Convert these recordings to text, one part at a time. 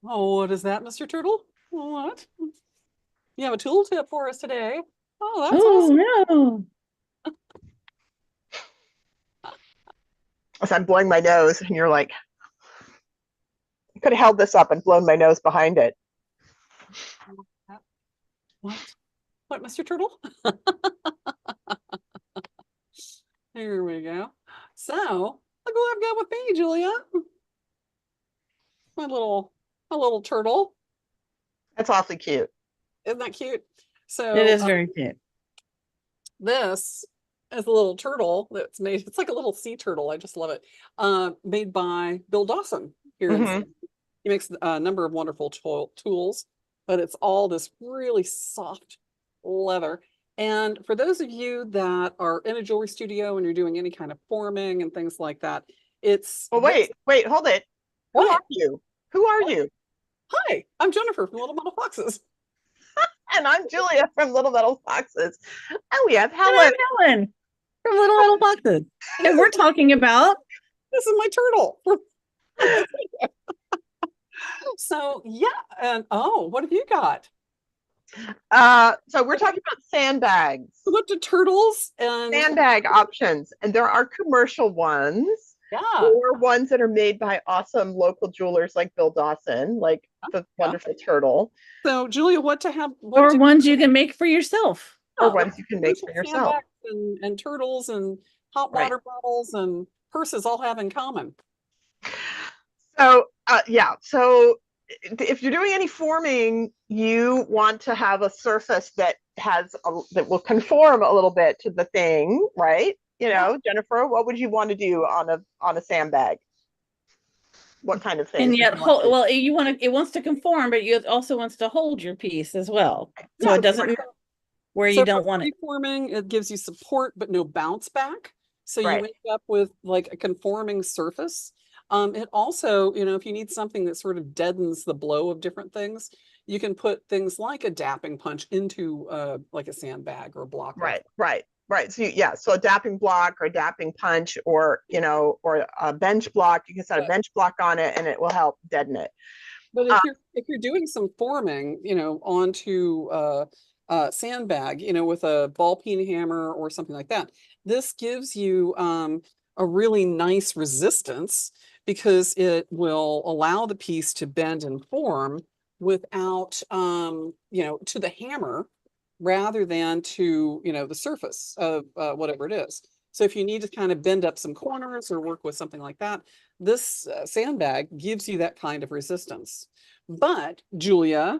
Oh, what is that, Mr. Turtle? What? You have a tool tip for us today. Oh, that's Oh awesome. no. As I'm blowing my nose, and you're like, I could have held this up and blown my nose behind it. What? What, Mr. Turtle? Here we go. So, look what I've got with me, Julia. My little turtle. That's awfully cute. Isn't that cute? It So, is very cute. this is a little turtle that's made, it's like a little sea turtle. I just love it. Made by Bill Dawson here in Hmm. he makes a number of wonderful tools, but it's all this really soft leather. And for those of you that are in a jewelry studio and you're doing any kind of forming and things like that, it's Well, this. wait, hold it. Who What? are you? Who are What? you? Hi, I'm Jennifer from Little Metal Foxes. And I'm Julia from Little Metal Foxes. And we have And Helen. I'm Helen from Little Metal Boxes. And And we're talking about this is my turtle. So yeah, and oh, what have you got? So we're talking about sandbags, We looked at turtles and sandbag options, and there are commercial ones yeah, or ones that are made by awesome local jewelers like Bill Dawson, like the yeah. wonderful turtle, So Julia, what to have? What or to? ones you can make for yourself. or Yeah, what ones you can make for commercial yourself. sandbags and turtles and hot Right. water bottles and purses all have in common? So, yeah. So, if you're doing any forming, you want to have a surface that that will conform a little bit to the thing, right? Yeah. Jennifer, what would you want to do on a sandbag? What kind of things And would yet you want hold to do? well, it wants to conform, but it also wants to hold your piece as well. So Yeah. it doesn't where you So for don't want it. preforming, it gives you support but no bounce back. So you Right. end up with like a conforming surface. It also, if you need something that sort of deadens the blow of different things, you can put things like a dapping punch into like a sandbag or a block like Right. Right. Right. So yeah, so a dapping block or a dapping punch, or a bench block, you can set a that. bench block on it and it will help deaden it. But Uh, if you're doing some forming, onto sandbag, with a ball peen hammer or something like that, this gives you a really nice resistance because it will allow the piece to bend and form without to the hammer rather than to the surface of whatever it is. So if you need to kind of bend up some corners or work with something like that, this sandbag gives you that kind of resistance. But Julia,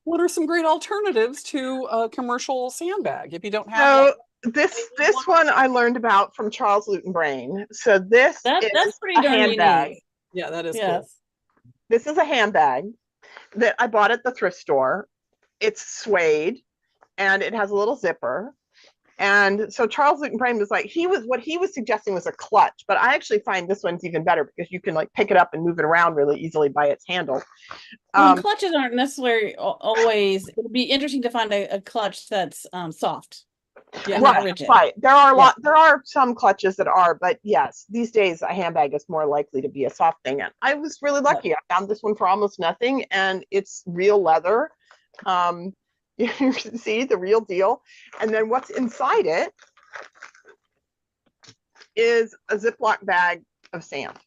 what are some great alternatives to a commercial sandbag if you don't have one so and you this need one? this one I learned about from Charles Lutenbrain. So this That's is pretty a darn handbag. unique. Yeah, that is cool. Yes. This is a handbag that I bought at the thrift store. It's suede and it has a little zipper. And so Charles Newton Brame was like, what he was suggesting was a clutch, but I actually find this one's even better because you can like pick it up and move it around really easily by its handle. Well, and Um, clutches aren't necessarily always. It would be interesting to find a clutch that's soft Yeah, and not right, rigid. right. Yeah. There are some clutches that are, but yes, these days a handbag is more likely to be a soft thing. And I was really Yep. lucky. I found this one for almost nothing, and it's real leather. Um, you can see the real deal. And then what's inside it is a Ziploc bag of sand,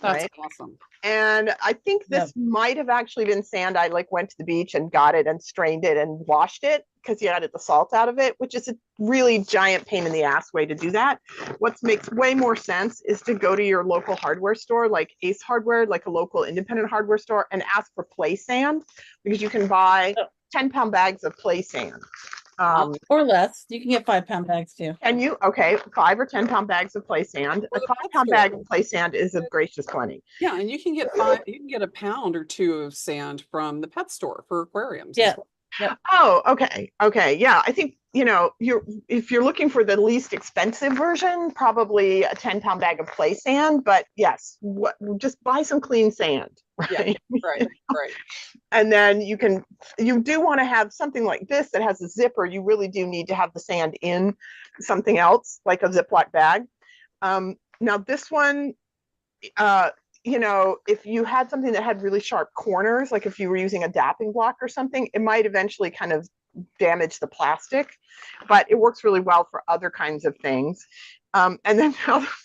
that's right? awesome. And I think Yep. this might have actually been sand. I like went to the beach and got it and strained it and washed it because you added the salt out of it, which is a really giant pain in the ass way to do that. What makes way more sense is to go to your local hardware store, like Ace Hardware, like a local independent hardware store, and ask for play sand because you can buy Oh, 10-pound bags of play sand. Ah, Um, or less. You can get 5 pound bags too. can you? Okay, 5 or 10-pound bags of play sand. for A the five pet pound store. bag of play sand is a gracious plenty. Yeah, and you can get a pound or two of sand from the pet store for aquariums as Yeah. well. Yep. Oh, okay. Okay. Yeah. I think, you're if you're looking for the least expensive version, probably a 10-pound bag of play sand. But yes, just buy some clean sand, Yeah, right? right, right. And then you do want to have something like this that has a zipper. You really do need to have the sand in something else, like a Ziploc bag. Now this one, uh, you know, if you had something that had really sharp corners, like if you were using a dapping block or something, it might eventually kind of damage the plastic, but it works really well for other kinds of things. And then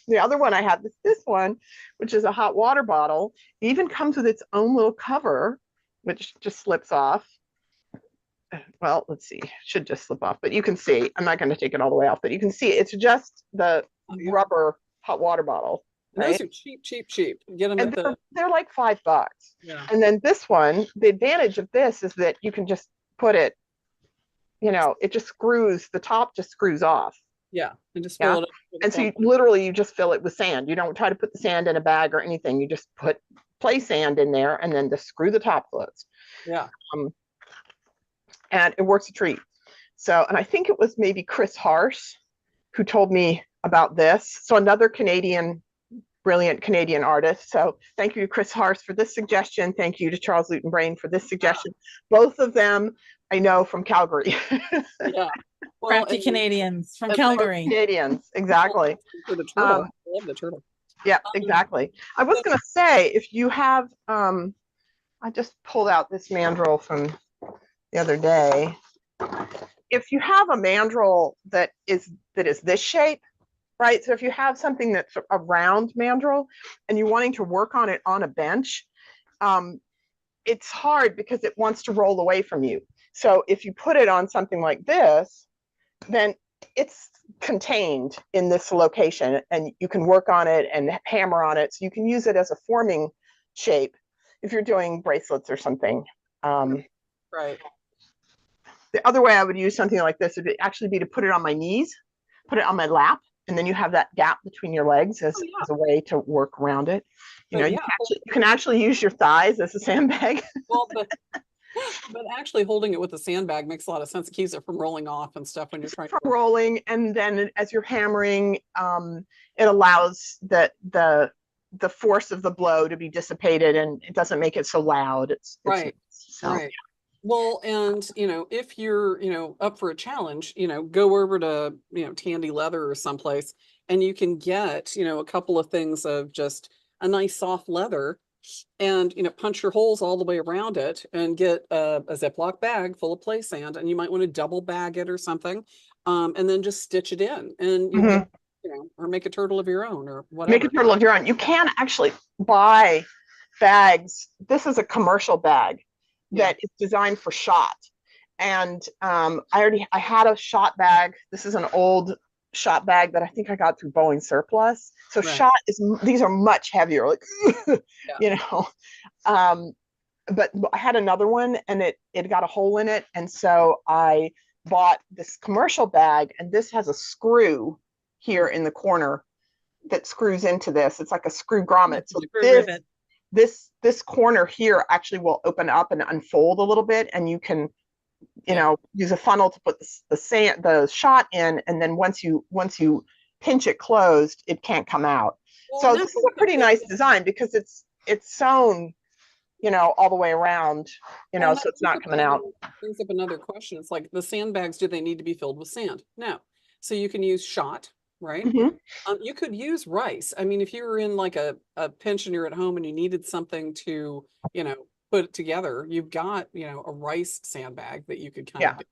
the other one I have is this one, which is a hot water bottle. It even comes with its own little cover, which just slips off. Well, let's see, should just slip off, but you can see, I'm not going to take it all the way off, but you can see it's just the rubber hot water bottle. And Right? those are cheap, cheap, cheap. Get them And at the, they're like $5. yeah, And then this one, the advantage of this is that you can just put it, you know, it just screws, the top just screws off. yeah, and just Yeah. fill it up. with And so some- literally you just fill it with sand. You don't try to put the sand in a bag or anything. You just put play sand in there and then just screw the top closed. Yeah, And it works a treat. So, and I think it was maybe Chris Harse who told me about this. So another brilliant Canadian artist. So thank you to Chris Harse for this suggestion. Thank you to Charles Luton Brain for this suggestion. Both of them I know from Calgary. yeah. Well, Crafty and- Canadians from and- Calgary. Canadians, exactly. For the turtle, Um, I love the turtle. Yeah, exactly. I was going to say, if you have, I just pulled out this mandrel from the other day. If you have a mandrel that is this shape, right? So if you have something that's a round mandrel and you're wanting to work on it on a bench, it's hard because it wants to roll away from you. So if you put it on something like this, then it's contained in this location and you can work on it and hammer on it. So you can use it as a forming shape if you're doing bracelets or something. Right. The other way I would use something like this would actually be to put it on my knees, put it on my lap, and then you have that gap between your legs as a way to work around it. You know, But you yeah. can actually use your thighs as a sandbag. Well, but actually holding it with a sandbag makes a lot of sense. It keeps it from rolling off and stuff when you're trying From to. rolling, and then as you're hammering, it allows the force of the blow to be dissipated, and it doesn't make it so loud. It's Right. so. Right. Well, and if you're, up for a challenge, go over to, Tandy Leather or someplace and you can get, a couple of things of just a nice soft leather and, punch your holes all the way around it and get a Ziploc bag full of play sand, and you might want to double bag it or something. And then just stitch it in and you get, or make a turtle of your own or whatever. Make a turtle of your own. You can actually buy bags. This is a commercial bag that is designed for shot. And I had a shot bag. This is an old shot bag that I think I got through Boeing Surplus. So shot these are much heavier, like, but I had another one and it got a hole in it. And so I bought this commercial bag, and this has a screw here in the corner that screws into this. It's like a screw grommet. So this corner here actually will open up and unfold a little bit, and you can use a funnel to put the shot in, and then once you pinch it closed, it can't come out. Well, So this is a pretty nice design because it's sewn all the way around, well, so it's not coming out. Brings up another question. It's like, the sandbags, do they need to be filled with sand? No. So you can use shot, right? Mhm. You could use rice. I mean, if you were in like a pinch and you're at home and you needed something to, put it together, you've got, a rice sandbag that you could kind of do.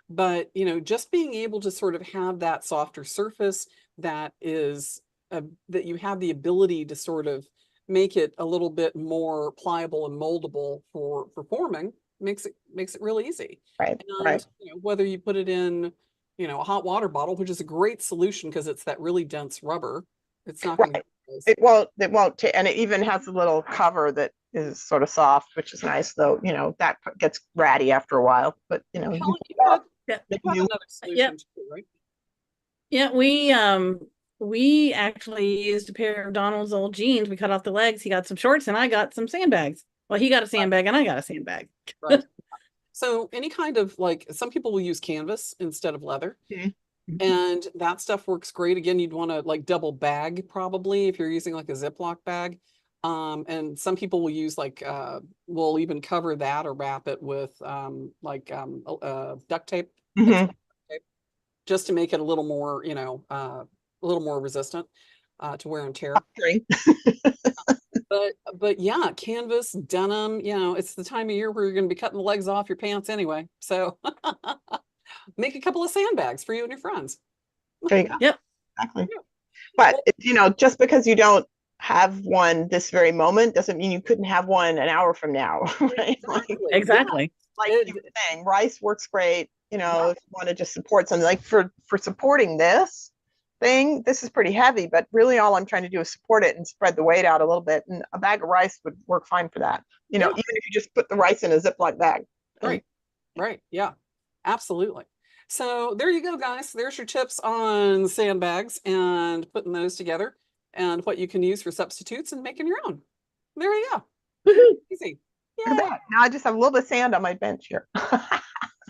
But, just being able to sort of have that softer surface that is, that you have the ability to sort of make it a little bit more pliable and moldable for forming makes it really easy. Right. And, Right. Whether you put it in, a hot water bottle, which is a great solution because it's that really dense rubber. It's not going to. It won't, and it even has a little cover that is sort of soft, which is nice, though, that gets ratty after a while, but Helen, you you have use- another solution too, right? Yeah, we actually used a pair of Donald's old jeans. We cut off the legs. He got some shorts and I got some sandbags. Well, he got a sandbag and I got a sandbag. Right. So any kind of, like, some people will use canvas instead of leather. And that stuff works great. Again, you'd want to like double bag probably if you're using like a Ziploc bag. And some people will use like, will even cover that or wrap it with duct tape, just to make it a little more, a little more resistant to wear and tear. But yeah, canvas, denim, you know, it's the time of year where you're going to be cutting the legs off your pants anyway. So make a couple of sandbags for you and your friends. There you go. Yep. Exactly. Yeah. But you know, just because you don't have one this very moment doesn't mean you couldn't have one an hour from now, right? Exactly. Like It- you were saying, rice works great. You know, Yeah. if you want to just support something like for supporting this thing, this is pretty heavy, but really all I'm trying to do is support it and spread the weight out a little bit. And a bag of rice would work fine for that. You know, Yeah. even if you just put the rice in a Ziploc bag. Right. Right. Yeah, absolutely. So there you go, guys. There's your tips on sandbags and putting those together and what you can use for substitutes and making your own. There you go. Woohoo. Easy. Look at Yeah. that. Now I just have a little bit of sand on my bench here.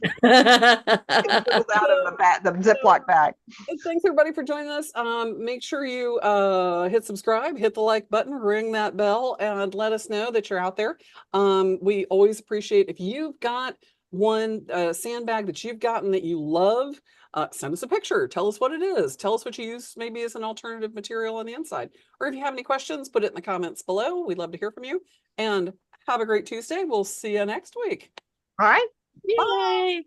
It dribbles out of the Ziploc bag. And thanks everybody for joining us. Make sure you hit subscribe, hit the like button, ring that bell, and let us know that you're out there. We always appreciate if you've got one sandbag that you've gotten that you love. Send us a picture. Tell us what it is. Tell us what you use maybe as an alternative material on the inside. Or if you have any questions, put it in the comments below. We'd love to hear from you. And have a great Tuesday. We'll see you next week. All right. Yay.